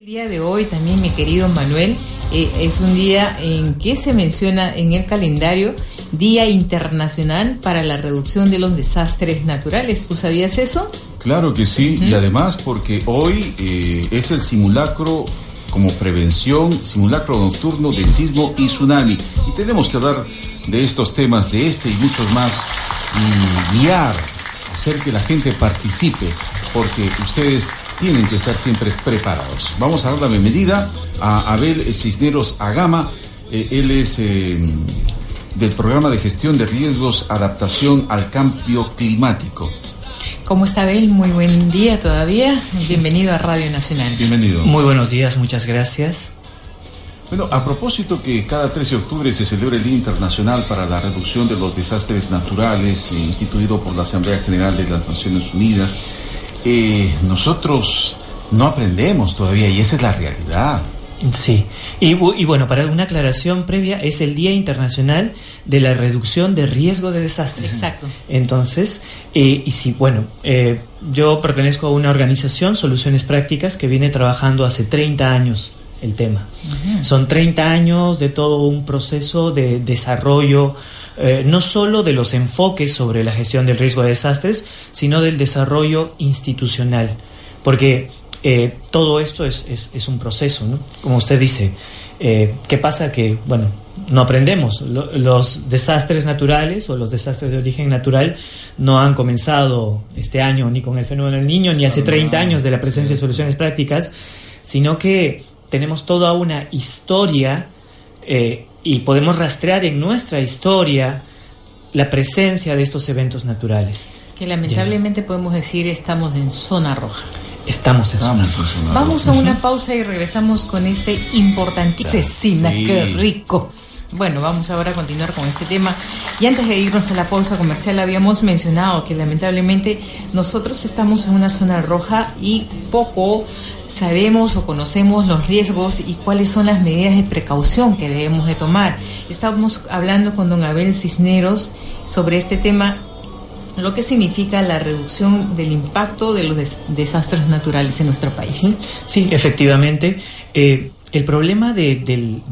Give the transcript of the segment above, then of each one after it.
El día de hoy también, mi querido Manuel, es un día en que se menciona en el calendario Día Internacional para la Reducción de los Desastres Naturales. ¿Tú sabías eso? Claro que sí, y además porque hoy es el simulacro como prevención, simulacro nocturno de sismo y tsunami. Y tenemos que hablar de estos temas, de este y muchos más, y guiar, hacer que la gente participe, porque ustedes tienen que estar siempre preparados. Vamos a dar la bienvenida a Abel Cisneros Agama. Él es del programa de gestión de riesgos, adaptación al cambio climático. ¿Cómo está Abel? Muy buen día todavía. Bienvenido a Radio Nacional. Bienvenido. Muy buenos días, muchas gracias. Bueno, a propósito que cada 13 de octubre se celebra el Día Internacional para la Reducción de los Desastres Naturales, instituido por la Asamblea General de las Naciones Unidas, nosotros no aprendemos todavía, y esa es la realidad. Sí, y bueno, para una aclaración previa, es el Día Internacional de la Reducción de Riesgo de Desastres. Exacto. Entonces, yo pertenezco a una organización, Soluciones Prácticas, que viene trabajando hace 30 años el tema. Uh-huh. Son 30 años de todo un proceso de desarrollo, no solo de los enfoques sobre la gestión del riesgo de desastres, sino del desarrollo institucional, porque todo esto es un proceso, ¿no? Como usted dice, ¿qué pasa? Que, bueno, no aprendemos. Los desastres naturales o los desastres de origen natural no han comenzado este año ni con el fenómeno del Niño, ni hace 30 años de la presencia de Soluciones Prácticas, sino que tenemos toda una historia y podemos rastrear en nuestra historia la presencia de estos eventos naturales. Que lamentablemente podemos decir estamos en zona roja. Estamos en zona roja. Vamos a una pausa y regresamos con este importantísimo. Cecina, sí. Qué rico. Bueno, vamos ahora a continuar con este tema. Y antes de irnos a la pausa comercial, habíamos mencionado que lamentablemente nosotros estamos en una zona roja y poco sabemos o conocemos los riesgos y cuáles son las medidas de precaución que debemos de tomar. Estábamos hablando con don Abel Cisneros sobre este tema, lo que significa la reducción del impacto de los desastres naturales en nuestro país. Sí, efectivamente. El problema del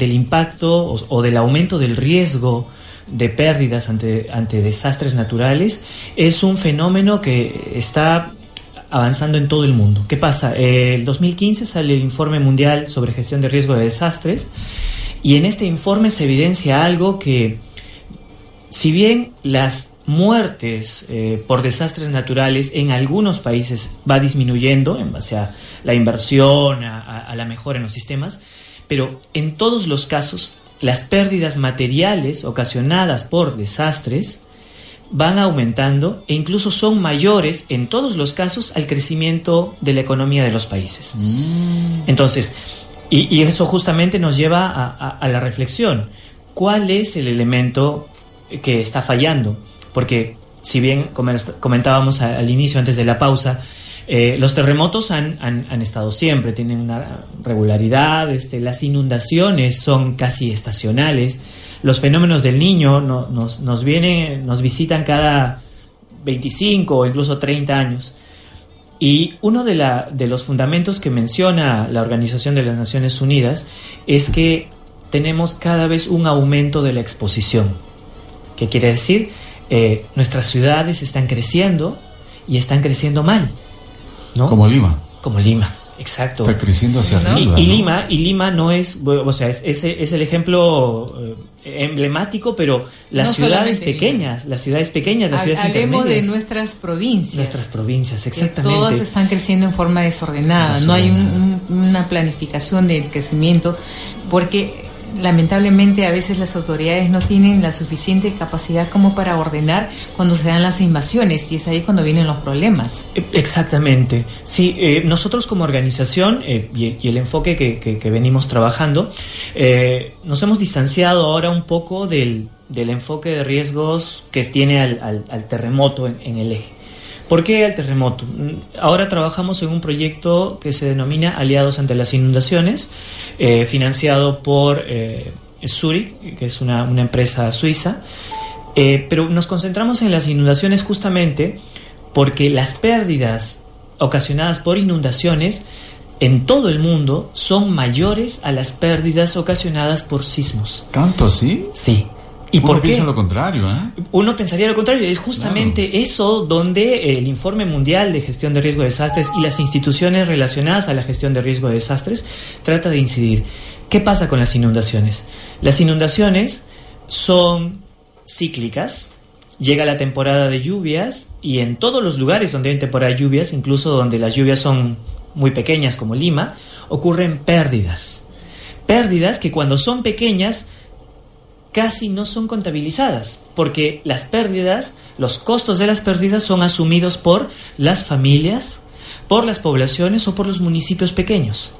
impacto o del aumento del riesgo de pérdidas ante desastres naturales es un fenómeno que está avanzando en todo el mundo. ¿Qué pasa? El 2015 sale el Informe Mundial sobre Gestión de Riesgo de Desastres, y en este informe se evidencia algo que, si bien las muertes por desastres naturales en algunos países va disminuyendo en base a la inversión, a la mejora en los sistemas, pero en todos los casos las pérdidas materiales ocasionadas por desastres van aumentando e incluso son mayores en todos los casos al crecimiento de la economía de los países. Entonces, y eso justamente nos lleva a la reflexión. ¿Cuál es el elemento que está fallando? Porque si bien comentábamos al inicio, antes de la pausa, los terremotos han estado siempre, tienen una regularidad, las inundaciones son casi estacionales, los fenómenos del Niño nos visitan cada 25 o incluso 30 años. Y uno de los fundamentos que menciona la Organización de las Naciones Unidas es que tenemos cada vez un aumento de la exposición. ¿Qué quiere decir? Nuestras ciudades están creciendo y están creciendo mal, ¿no? Como Lima. Como Lima, exacto. Está creciendo hacia arriba. Y Lima no es, o sea, es el ejemplo emblemático, pero las ciudades pequeñas, las ciudades intermedias. Hablemos de nuestras provincias. Nuestras provincias, exactamente. Que todas están creciendo en forma desordenada. No hay una planificación del crecimiento, porque lamentablemente a veces las autoridades no tienen la suficiente capacidad como para ordenar cuando se dan las invasiones, y es ahí cuando vienen los problemas. Exactamente. Sí, nosotros como organización y el enfoque que venimos trabajando, nos hemos distanciado ahora un poco del enfoque de riesgos que tiene al terremoto en el eje. ¿Por qué al terremoto? Ahora trabajamos en un proyecto que se denomina Aliados ante las Inundaciones, financiado por Zurich, que es una empresa suiza, pero nos concentramos en las inundaciones justamente porque las pérdidas ocasionadas por inundaciones en todo el mundo son mayores a las pérdidas ocasionadas por sismos. ¿Tanto así? Sí. ¿Y Uno por qué? piensa lo contrario, ¿eh? Uno pensaría lo contrario, es justamente eso donde el Informe Mundial de Gestión de Riesgo de Desastres y las instituciones relacionadas a la gestión de riesgo de desastres trata de incidir. ¿Qué pasa con las inundaciones? Las inundaciones son cíclicas, llega la temporada de lluvias y en todos los lugares donde hay temporada de lluvias, incluso donde las lluvias son muy pequeñas como Lima, ocurren pérdidas. Pérdidas que cuando son pequeñas casi no son contabilizadas, porque las pérdidas, los costos de las pérdidas son asumidos por las familias, por las poblaciones o por los municipios pequeños.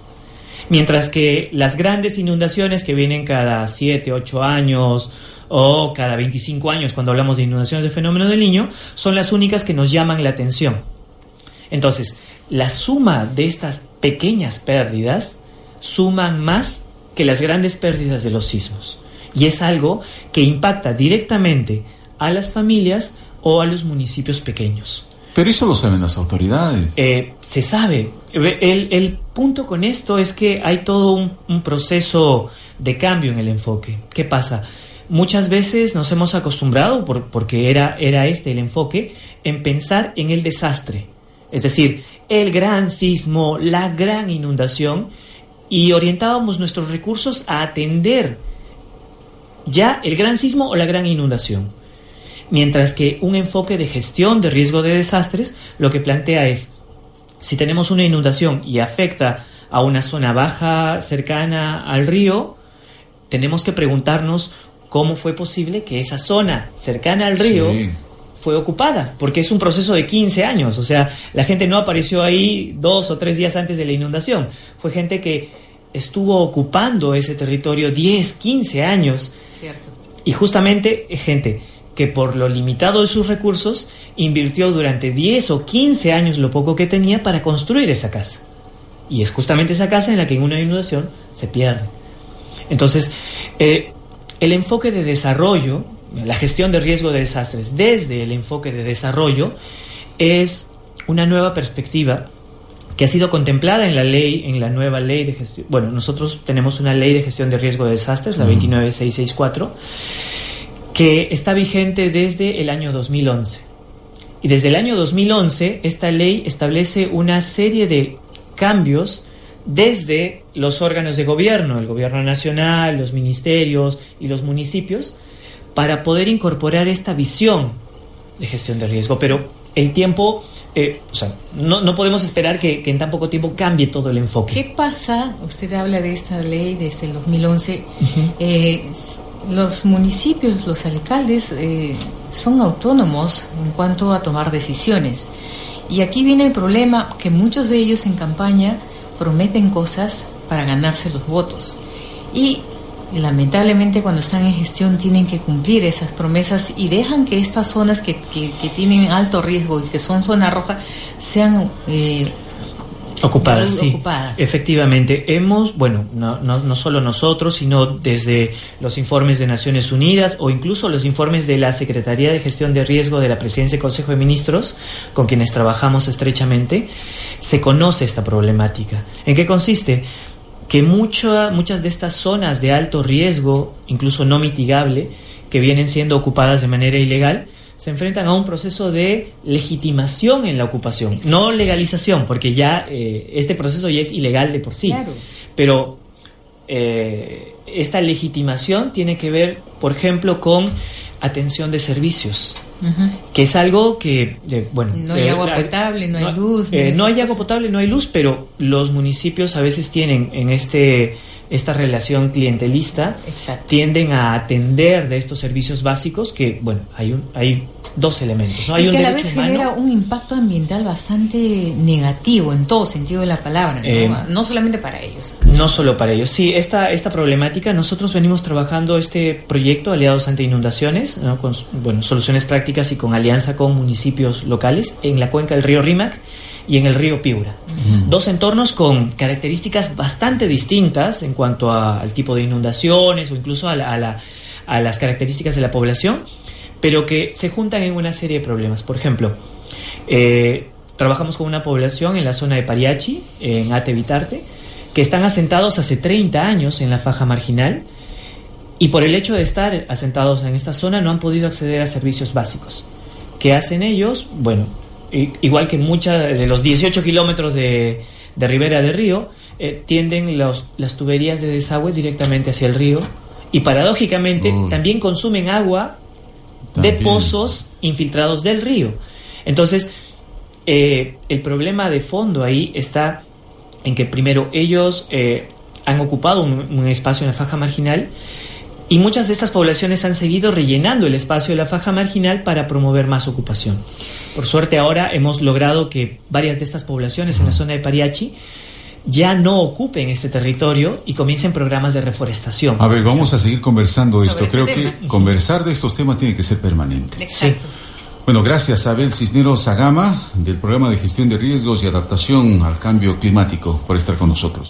Mientras que las grandes inundaciones que vienen cada 7, 8 años o cada 25 años cuando hablamos de inundaciones de fenómeno del Niño, son las únicas que nos llaman la atención. Entonces, la suma de estas pequeñas pérdidas suman más que las grandes pérdidas de los sismos. Y es algo que impacta directamente a las familias o a los municipios pequeños. Pero eso lo saben las autoridades. Se sabe. El punto con esto es que hay todo un proceso de cambio en el enfoque. ¿Qué pasa? Muchas veces nos hemos acostumbrado, porque era este el enfoque, en pensar en el desastre. Es decir, el gran sismo, la gran inundación, y orientábamos nuestros recursos a atender ya el gran sismo o la gran inundación. Mientras que un enfoque de gestión de riesgo de desastres lo que plantea es, si tenemos una inundación y afecta a una zona baja cercana al río, tenemos que preguntarnos cómo fue posible que esa zona cercana al río fue ocupada, porque es un proceso de 15 años, o sea, la gente no apareció ahí 2 o 3 días antes de la inundación, fue gente que estuvo ocupando ese territorio 10, 15 años. Cierto. Y justamente gente que por lo limitado de sus recursos invirtió durante 10 o 15 años lo poco que tenía para construir esa casa. Y es justamente esa casa en la que en una inundación se pierde. Entonces, el enfoque de desarrollo, la gestión de riesgo de desastres desde el enfoque de desarrollo, es una nueva perspectiva que ha sido contemplada en la ley, en la nueva ley de gestión. Bueno, nosotros tenemos una ley de gestión de riesgo de desastres, la 29664, que está vigente desde el año 2011. Y desde el año 2011, esta ley establece una serie de cambios desde los órganos de gobierno, el gobierno nacional, los ministerios y los municipios, para poder incorporar esta visión de gestión de riesgo. Pero el tiempo, no podemos esperar que en tan poco tiempo cambie todo el enfoque. ¿Qué pasa? Usted habla de esta ley desde el 2011. Los municipios, los alcaldes son autónomos en cuanto a tomar decisiones. Y aquí viene el problema, que muchos de ellos en campaña prometen cosas para ganarse los votos. Y lamentablemente cuando están en gestión tienen que cumplir esas promesas y dejan que estas zonas que tienen alto riesgo y que son zona roja sean ocupadas, sí. Ocupadas. Efectivamente, no solo nosotros, sino desde los informes de Naciones Unidas o incluso los informes de la Secretaría de Gestión de Riesgo de la Presidencia y Consejo de Ministros, con quienes trabajamos estrechamente, se conoce esta problemática. ¿En qué consiste? Que muchas de estas zonas de alto riesgo, incluso no mitigable, que vienen siendo ocupadas de manera ilegal, se enfrentan a un proceso de legitimación en la ocupación. Exacto. No legalización, porque ya este proceso ya es ilegal de por sí. Claro. Pero esta legitimación tiene que ver, por ejemplo, con atención de servicios, que es algo que, no hay agua potable, no hay luz. No hay agua potable, no hay luz, pero los municipios a veces tienen en esta relación clientelista. Exacto. Tienden a atender de estos servicios básicos que, hay dos elementos, ¿no? Hay y un que a la derecho vez humano, genera un impacto ambiental bastante negativo en todo sentido de la palabra, ¿no? No solamente para ellos. No solo para ellos. Sí, esta problemática, nosotros venimos trabajando este proyecto Aliados ante Inundaciones, ¿no? Con soluciones prácticas y con alianza con municipios locales en la cuenca del río Rímac y en el río Piura. Dos entornos con características bastante distintas en cuanto al tipo de inundaciones o incluso a las características de la población, pero que se juntan en una serie de problemas. Por ejemplo, trabajamos con una población en la zona de Pariachi, en Ate Vitarte, que están asentados hace 30 años en la faja marginal, y por el hecho de estar asentados en esta zona no han podido acceder a servicios básicos. ¿Qué hacen ellos? Bueno, igual que muchos de los 18 kilómetros de ribera del río, tienden las tuberías de desagüe directamente hacia el río, y paradójicamente también consumen agua de pozos infiltrados del río. Entonces, el problema de fondo ahí está en que primero ellos han ocupado un espacio en la faja marginal, y muchas de estas poblaciones han seguido rellenando el espacio de la faja marginal para promover más ocupación. Por suerte ahora hemos logrado que varias de estas poblaciones en la zona de Pariachi ya no ocupen este territorio y comiencen programas de reforestación. A ver, vamos a seguir conversando de esto. Sobre Creo este que tema. conversar de estos temas tiene que ser permanente. Exacto. Sí. Bueno, gracias a Abel Cisneros Agama del Programa de Gestión de Riesgos y Adaptación al Cambio Climático por estar con nosotros.